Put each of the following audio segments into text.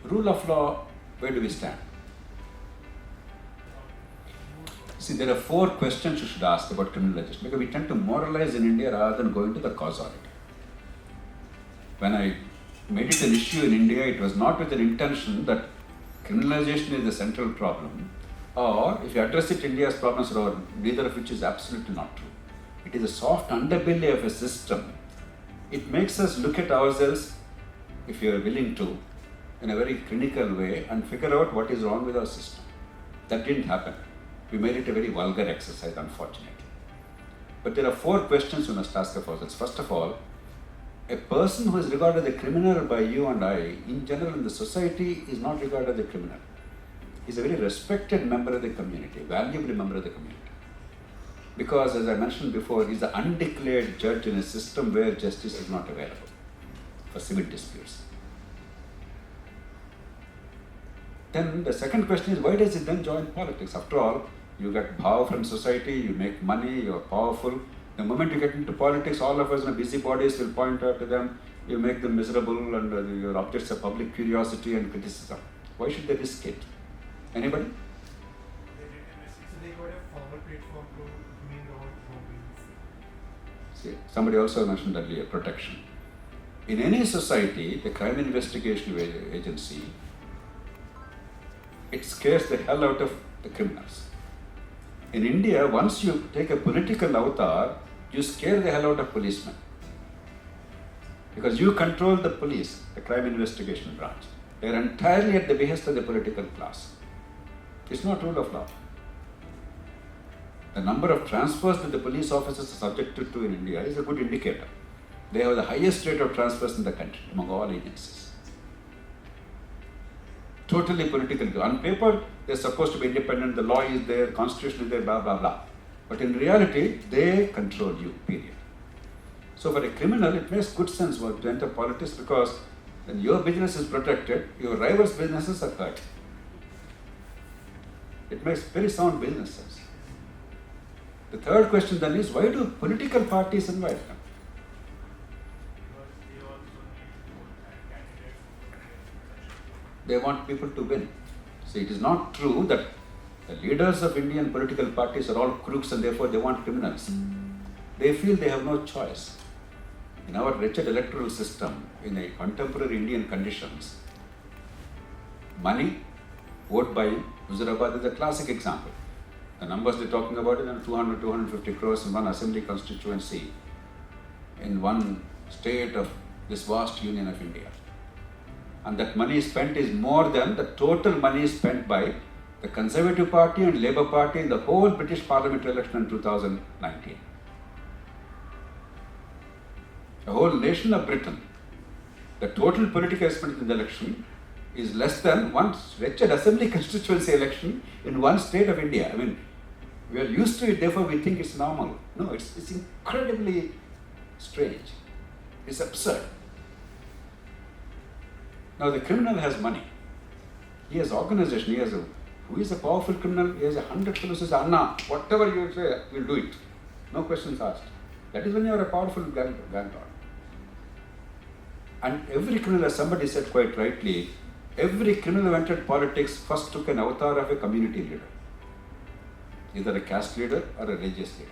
Rule of law, where do we stand? See, there are 4 questions you should ask about criminalization, because we tend to moralize in India rather than go into the causality. When I made it an issue in India, it was not with an intention that criminalization is the central problem, or if you address it, India's problems are over, neither of which is absolutely not true. It is a soft underbelly of a system. It makes us look at ourselves, if you are willing to, in a very clinical way and figure out what is wrong with our system. That didn't happen. We made it a very vulgar exercise, unfortunately. But there are 4 questions we must ask of ourselves. First of all, a person who is regarded as a criminal by you and I, in general in the society, is not regarded as a criminal. He is a very respected member of the community, valuable member of the community. Because, as I mentioned before, he is an undeclared judge in a system where justice is not available for civil disputes. Then the second question is, why does he then join politics? After all, you get power from society, you make money, you are powerful. The moment you get into politics, all of us in busybodies will point out to them, you make them miserable, and your objects of public curiosity and criticism. Why should they risk it? Anybody? So they got a formal platform to bring about problems. See, somebody also mentioned earlier, protection. In any society, the crime investigation agency, it scares the hell out of the criminals. In India, once you take a political avatar, you scare the hell out of policemen. Because you control the police, the crime investigation branch. They are entirely at the behest of the political class. It's not rule of law. The number of transfers that the police officers are subjected to in India is a good indicator. They have the highest rate of transfers in the country among all agencies. Totally political. On paper, they're supposed to be independent, the law is there, constitution is there, blah, blah, blah. But in reality, they control you, period. So for a criminal, it makes good sense to enter politics, because when your business is protected, your rivals' businesses are hurt. It makes very sound business sense. The third question then is, why do political parties invite them? They want people to win. So it is not true that the leaders of Indian political parties are all crooks and therefore they want criminals. They feel they have no choice. In our wretched electoral system, in a contemporary Indian conditions, money, vote buying, Huzurabad is a classic example. The numbers they're talking about is 200, 250 crores in one assembly constituency in one state of this vast union of India. And that money spent is more than the total money spent by the Conservative Party and Labour Party in the whole British parliamentary election in 2019. The whole nation of Britain, the total political expenditure in the election is less than one wretched assembly constituency election in one state of India. I mean, we are used to it, therefore we think it's normal. No, it's incredibly strange. It's absurd. Now the criminal has money. He has organization. Who is a powerful criminal? He has 100 fellows who say, Anna, whatever you say, we'll do it. No questions asked. That is when you are a powerful landlord. And every criminal, as somebody said quite rightly, every criminal who entered politics first took an avatar of a community leader. Either a caste leader or a religious leader.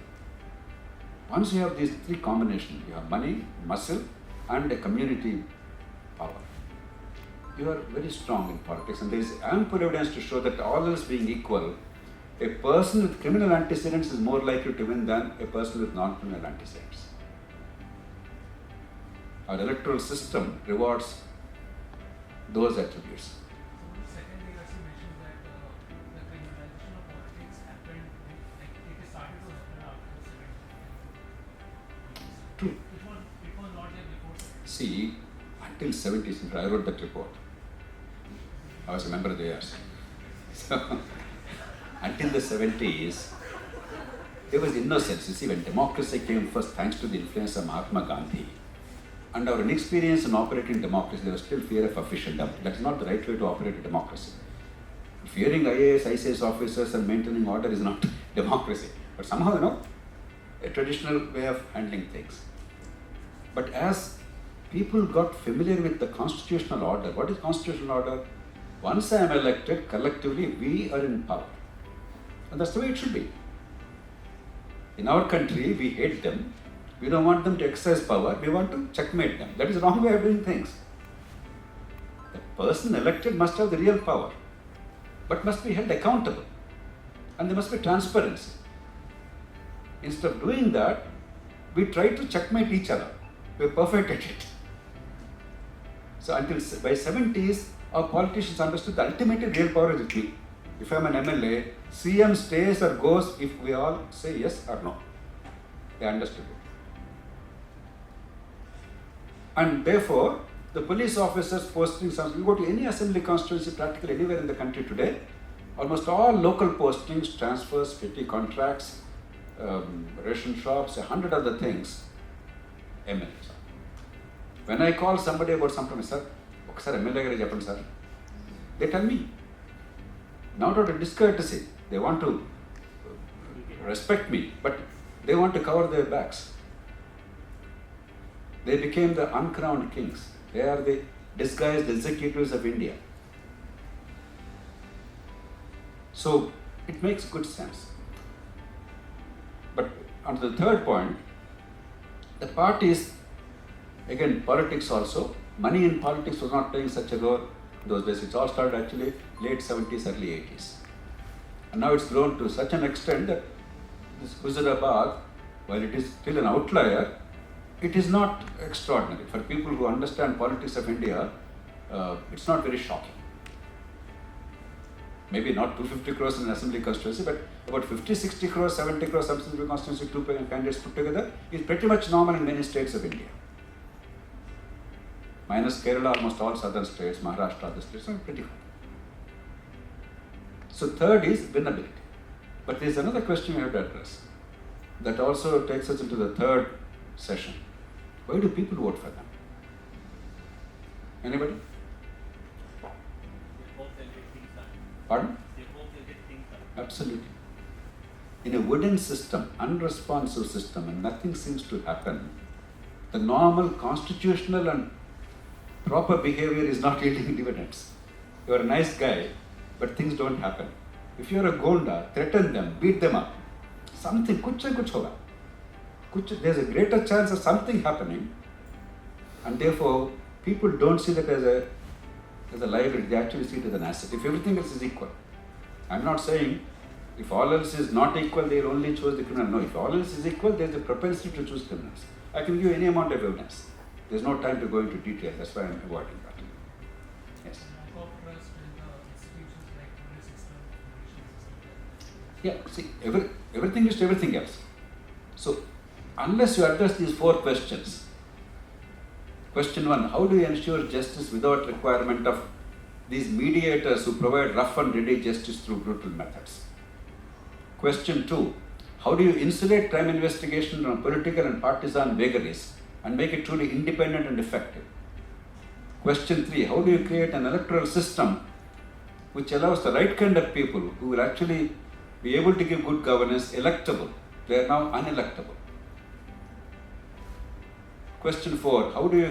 Once you have these 3 combinations, you have money, muscle, and a community power, you are very strong in politics, and there is ample evidence to show that all else being equal, a person with criminal antecedents is more likely to win than a person with non-criminal antecedents. Our electoral system rewards those attributes. Secondly, as you mentioned that the criminalization of politics happened, it started to happen after the 70s. True. It was not there before. See, until 70s, I wrote that report. I was a member of the years. So, until the 70s, there was innocence. You see, when democracy came first, thanks to the influence of Mahatma Gandhi, and our inexperience in operating democracy, there was still fear of officialdom. That is not the right way to operate a democracy. Fearing IAS, ICS officers and maintaining order is not democracy. But somehow, a traditional way of handling things. But as people got familiar with the constitutional order, what is constitutional order? Once I am elected, collectively we are in power. And that's the way it should be. In our country, we hate them. We don't want them to exercise power. We want to checkmate them. That is the wrong way of doing things. The person elected must have the real power, but must be held accountable. And there must be transparency. Instead of doing that, we try to checkmate each other. We're perfect at it. So until by 70s, our politicians understood the ultimate real power is with me. If I'm an MLA, CM stays or goes if we all say yes or no. They understood it. And therefore, the police officers posting something, you go to any assembly constituency practically anywhere in the country today, almost all local postings, transfers, petty contracts, ration shops, 100 other things, MLAs. When I call somebody about something, sir, sir, MLA sir, they tell me, not out of discourtesy, they want to respect me, but they want to cover their backs. They became the uncrowned kings. They are the disguised executives of India. So it makes good sense. But on to the third point, the parties, again, politics also, money in politics was not playing such a role in those days. It all started actually late 70s, early 80s. And now it's grown to such an extent that this Huzurabad, while it is still an outlier, it is not extraordinary. For people who understand politics of India, it's not very shocking. Maybe not 250 crores in an assembly constituency, but about 50, 60 crores, 70 crores assembly constituency, two candidates put together is pretty much normal in many states of India. Minus Kerala, almost all southern states, Maharashtra, other states are pretty high. So third is winnability. But there is another question we have to address that also takes us into the third session. Why do people vote for them? Anybody? Pardon? Absolutely. In a wooden system, unresponsive system, and nothing seems to happen, the normal constitutional and proper behavior is not yielding dividends. You are a nice guy, but things don't happen. If you are a Gonda, threaten them, beat them up. Something, kuch na kuch hoga. There's a greater chance of something happening, and therefore people don't see that as a liability, they actually see it as an asset. If everything else is equal. I'm not saying if all else is not equal, they'll only choose the criminal. No, if all else is equal, there's a propensity to choose criminals. I can give you any amount of evidence. There's no time to go into detail, that's why I'm avoiding that. Yes. Lack of trust in the institutions like police system, education system. Yeah, see, everything is to everything else. So, unless you address these four questions, question one, how do you ensure justice without requirement of these mediators who provide rough and ready justice through brutal methods? Question two, how do you insulate crime investigation from political and partisan vagaries and make it truly independent and effective? Question three, how do you create an electoral system which allows the right kind of people who will actually be able to give good governance electable? They are now unelectable. Question four, how do you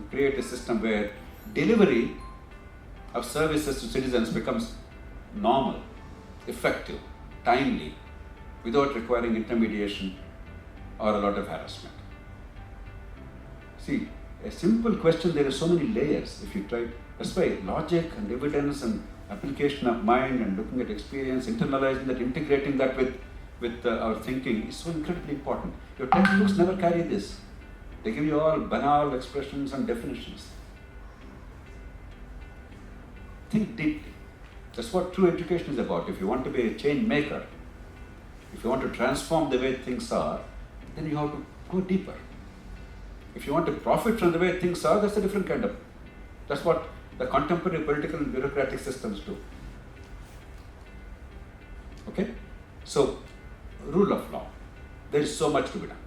create a system where delivery of services to citizens becomes normal, effective, timely, without requiring intermediation or a lot of harassment? See, a simple question, there are so many layers if you try. That's why logic and evidence and application of mind and looking at experience, internalizing that, integrating that with our thinking is so incredibly important. Your textbooks never carry this. They give you all banal expressions and definitions. Think deeply. That's what true education is about. If you want to be a change maker, if you want to transform the way things are, then you have to go deeper. If you want to profit from the way things are, that's a different kind of. That's what the contemporary political and bureaucratic systems do. Okay? So, rule of law. There is so much to be done.